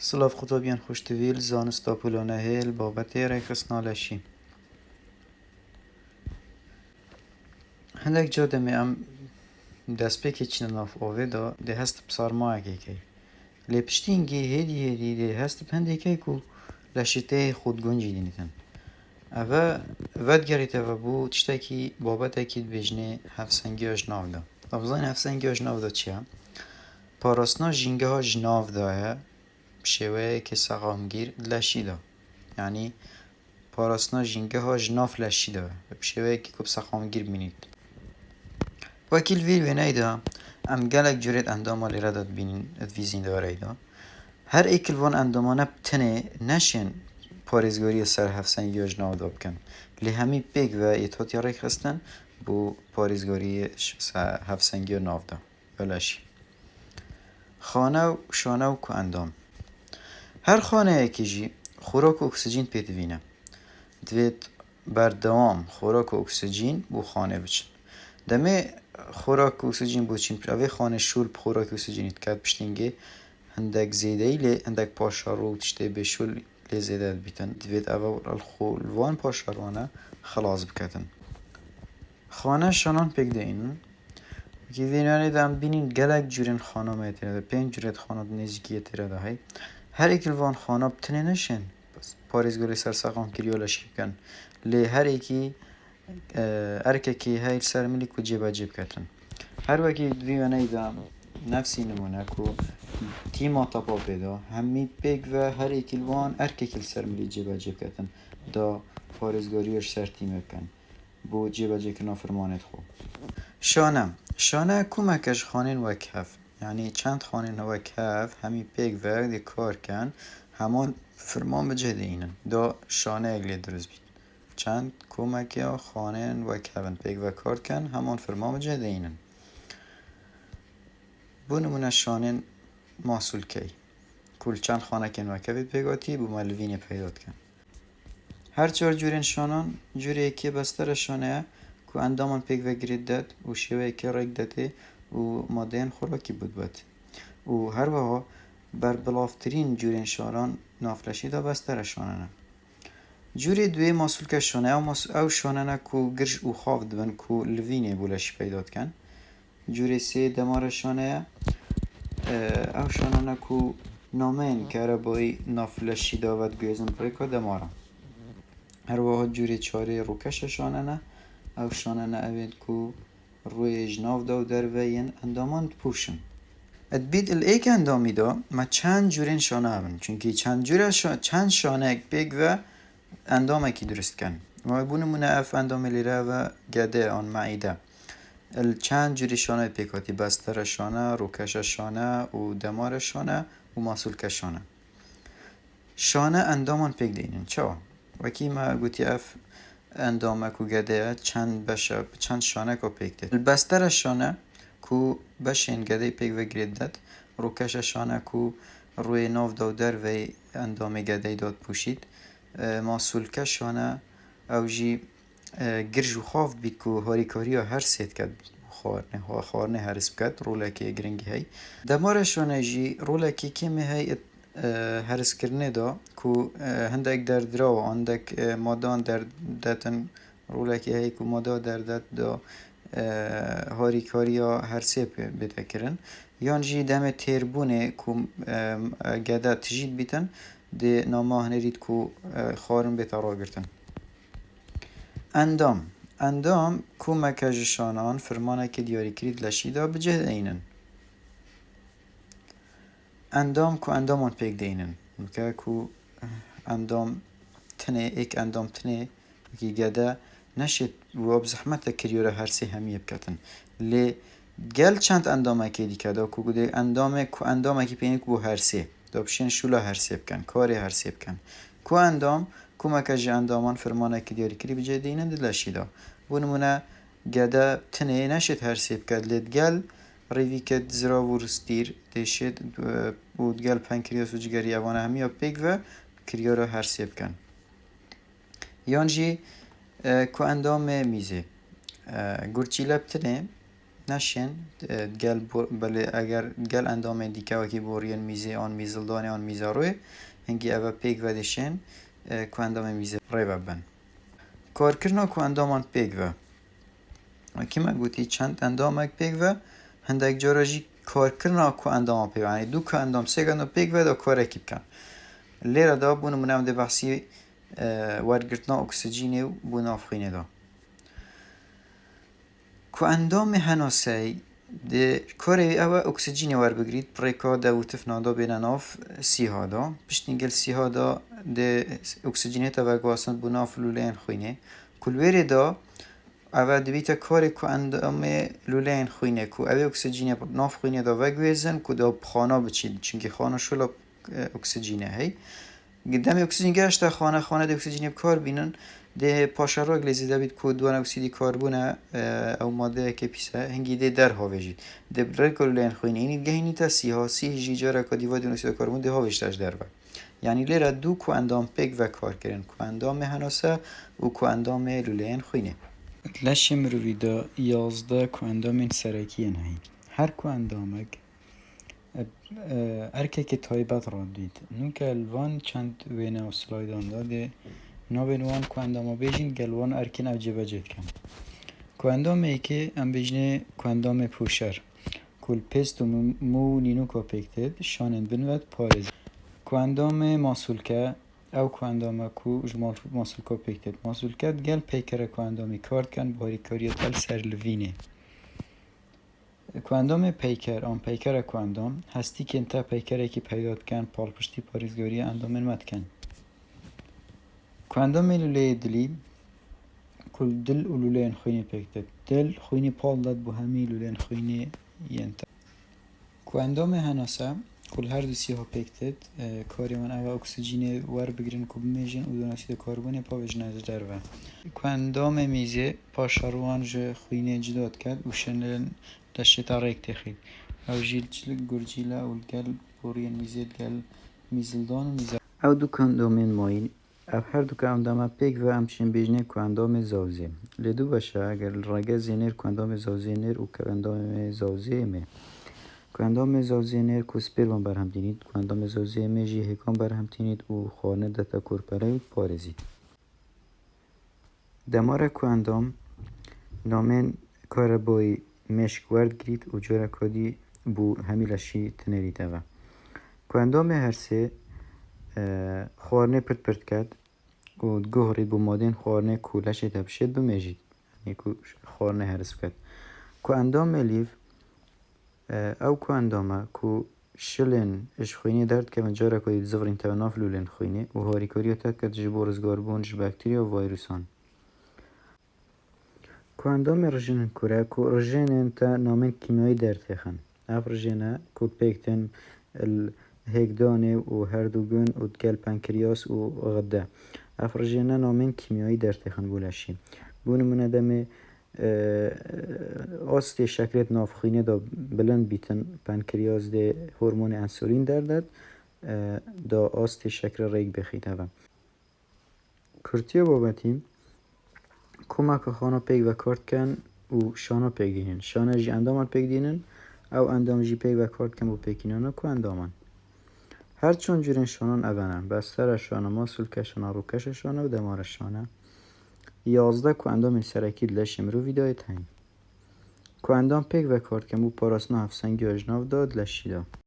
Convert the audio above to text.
سلاف خطابیان خوشتویل زانستا پولانه هیل بابت ریخس نالشی هندک جا دمی ام دست پیکی چین ناف اوه دا ده هست بسارما اگه که لپشتینگی هیدی ده هست بهنده که کو لشته خود گنجی دینیتن اوه ود گریت و بو تشتاکی بابت اکید بجنه هفسنگی اجناو دا طبزان هفسنگی اجناو دا چیه؟ پاراسنا جینگه ها جناو داه بشوه که سقامگیر لشی دا یعنی پاراسنا جینگه ها جناف لشی دا بشوه که کب سقامگیر بینید وکیل ویل و نیدا ام گلک جورید انداما لیره داد بینین ادویزین داره دا هر ایکل وان اندامانه بتنه نشین پارێزگاری سەر هەفسەنگیۆژ ناو دا بکەن لێ هەمی پێک و ئێتۆتی ڕێک خستن بۆ پارێزگاری هەفسەنگیۆ ناودا بەلاشی خانە و شانە و کو ئەندام هەر خانەیەکیژی خۆراک و ئۆکسجین پێدەبینە دەوێت بەردەوام خۆراک و ئۆکسجین بۆ خانێ بچن دەمێ خۆراک و ئۆکسجین بۆ چین ئەوێ خانە شول خۆراک و ئۆکسجینیت کات پشتینگێ هەندێک زێدەی لێ هەندێک پاشەڕۆ و تشتێ بێشول لێ زێدە بیتن دەوێت ئەوە ئەلخۆلوان پاشەڕوانە خلاص بکەتن خانە شانان پێک دەینن وەکی وێنانێدا ئەم بینین گەلێک جورێن خانەمەیە تێرەدا 5 جورێت خانە نێزیکیە تێرەدا هەی هەر ئێکلوان خانە بتنێ نەشێن پارێزگاری سەر سەقامکردیۆ لەشی بکەن لێ هەرێکی ئەرکێکی هەی سەر ملیک و جێبەجێ بکەتن هەر وەکی وێنەیدا نفسی نمونه کو تیما تاپا پیدا همی پیک و هر ایکیلوان ارکیکل سر ملی جیبا جیب کتن دا پارێزگاریش سر تیمه بکن بو جیبا جیب کنا فرمانت خو شانه کمکش خانین و کف یعنی چند خانین و کف همی پیک و دی کار کن همان فرمان بجه دینن دا شانه اگلی درست بید چند کمک خانین و کفن پیک و کار کن همان فرمان بجه دینن بو نمونه شانین محصول کی کل چند خانه کن و کبید پیگاتی بو ملوین پیدات کن هر چهار جورین شانان جوری که بستر شانه که اندامان پیگ و گرید داد و شیوه که ریگ داده و مادهین خوراکی بود بد و هر وها بر بلافترین جورین شانان نافلشی دا بستر شانه جوری دوی محصول که شانه او شانه که گرش و خواف دبن که لوینه بولش پیدات کن جوری سه دمار شانه او شانه کو نامین که عربایی نافلشی داود گویزن بریکا دمارم هر واحد جوری چاره روکش شانه او شانه اوید کو روی جناف دا و در وین اندامان پوشن ادبید الایک اندامی دا ما چند جورین شانه هبن چونکه چند شانه اک بیگ و اندام اکی درست کن و بونمونه اف اندام لیره و گده آن معیده چند جوری شانه پیکاتی بستر شانه، روکش شانه و دمار شانه و محصول شانه شانه اندامان پیک دینن چه؟ وکی ما گوتی اف اندامه کو گده چند شانه کو پیک دید بستر شانه کو بشین گده پیک و گرید داد روکش شانه کو روی ناف دودر و اندام گده داد پوشید محصول شانه او جی گرج و خواف بید که هاریکاری ها هر سید کد خارنه هرس بکد رولکی گرنگی هی دمارشانه جی رولکی کمی هی هرس کرنه دا که هندک در درا و هندک مادان در داتن رولکی هی که مادا در دات دا هاریکاری ها هر سید بیده کرن یان جی دم تیربونه که گده تجید بیتن ده نامه هنرید که خارن بیتا را گرتن اندام کمکش شانان فرمانه که دیاری کرید لشیدا بجه اینن اندام کو اندامان پیک دینن که کو اندام تنه ایک اندام تنه که گده نشید و بزحمت کریوره هر سه همیه بکتن لی گل چند اندامه که دی کده کو گده اندامه که پینی کو هر سه دابشین شولا هر سه بکن کاری هر سه بکن کو اندام کمکش اندامان فرمانه که دیاری کری بجه دینن دلشیدا بونمونه گده تنه نشید هر سیب کد لید گل ریوی کد زرا و رستیر دیشید بود گل پنکریاس و جگری اوانه همی ها پیگ و کریا را هر سیب کن یانجی که اندام میزه گرچی لب تنه نشین گل بله اگر گل اندام دیکه وکی بورین میزه آن میزلدان آن میزاروی هنگی اوه پیک و دشین که اندام میزه ری ببن کار کرنا که اندامان پیک و که من گوتی چند اندام اک پیک و هندک جاراجی کار کرنا که اندام پیک و یعنی دو که اندام سه اندام پیک و دا کار اکی بکن لیره دا بونو منام ده بحثی ورگرتنا اکسیجینی بونو افخینه دا که اندام هناسه ده کاری اوه اکسیجینی ور بگرید پریکا ده و تفنادا بین ناف سی ها دا پشتینگل سی ها دا ده اکسیجینی تا وگواسند بو ناف لولین خوینه کلویری دا اوه دویت کاری که اندام لولین خوینه که اوه اکسیجینی ناف خوینه دا وگویزن که دا خانه بچید چونکه خانه شلا اکسیجینه هی قدام اکسیژن گشت خانه ده اکسیژنی بکار بینن ده پاشراغ لزیده بید که دوان اکسیدی کربونه او ماده که پیسه هنگی ده در هاویجید ده برای کلولین خوینه اینی گهینی تا سی جی جاره که دیوا دون اکسید کربون ده هاویجتش در با یعنی لیره دو که اندام پیک و کار کرن که اندام هناسه و که اندام لولین خوینه لشه مروی دا 11 که اندام سرکی نهی هر که اندامک ارکه که تایبت را دید نوک الوان چند وینه و سلایدان داده ناوین وان که اندام بیجین گلوان ارکن او جبه جد کن که اندام ای که ام بیجنه که اندام پوشر کل پست و مو نینو که پیکتد شانن بنوید پارز که اندام ماسولکه او که اندام که جمال ماسولکه پیکتد ماسولکه گل پیکره که اندامی کارد کن باری کاریت ال سر لوینه کواندام پیکر آن پیکر کواندام هستی که انتا پیکره که پیداد کن پال پشتی پاریزگاری اندامن مد کن کواندام لوله دلی کل دل و لوله خوینی پیکتد دل خوینی پال داد بو همی لوله خوینی ینتا کواندام هناسه کل هر دو سی ها پیکتد کاری من اوه اکسیجین ور بگیرن که بمیجن و دوناسید کربون پا بجنه از در و کواندام میزه پاشاروان جه خوینی جداد کرد و شنلن دشت تاریک تخید او جیل چلک گرجیلا او الگل بورین میزید گل میزلدان و میزل او دو کندامین ماین او هر دو کندام پیک و همچین بیجنه کندام زوزی لیدو باشه اگر رگه زینیر کندام زوزی نیر و کندام زوزی می کندام زوزی نیر کسپیلون برهم دینید کندام زوزی می جی هکان برهم دینید و خانه دتا کرپره پارزید دمار کندام نامن کاربوی مشک ورد گرید و جورا کدی بو همیلشی تنریت اوه که اندام هر سه خوارنه پرت کرد و گهرید بو مادین خوارنه کولشی تبشید بمیجید یعنی که خوارنه هرس کرد که اندام لیف او که اندامه که شلن اش خوینه درد که من جورا کدی زفرین تا ناف لولن خوینه و هاریکاریو تد کد جبو رزگار بون باکتریا و ویروسان که اندام رژن کره که رژن تا نامن کیمیایی در تخن اف رژنه که پیکتن الهگدانه و هردوگون و دگل پنکریاس و غده اف رژنه نامن کیمیایی در تخن بولشی بون مندم آست شکلت نافخینه دا بلند بیتن پنکریاس ده هورمون انسولین در داد دا آست شکل ریگ بخید هوا کرتیو بابتیم کمک خانه پیک و کارت کن و شانه پیک دینن شانه جی اندامان پیک دینن او اندام جی پیک و کارت کن و پیکینانه که اندامان هر چون جورین شانان اوانن بستر شانه ماسول کشانه رو کش شانه و دمار شانه 11 که اندام سرکی لشم رو ویدایت هنگ که اندام پیک و کارت کن و پاراسنا هفسنگی اجناف داد لشی دا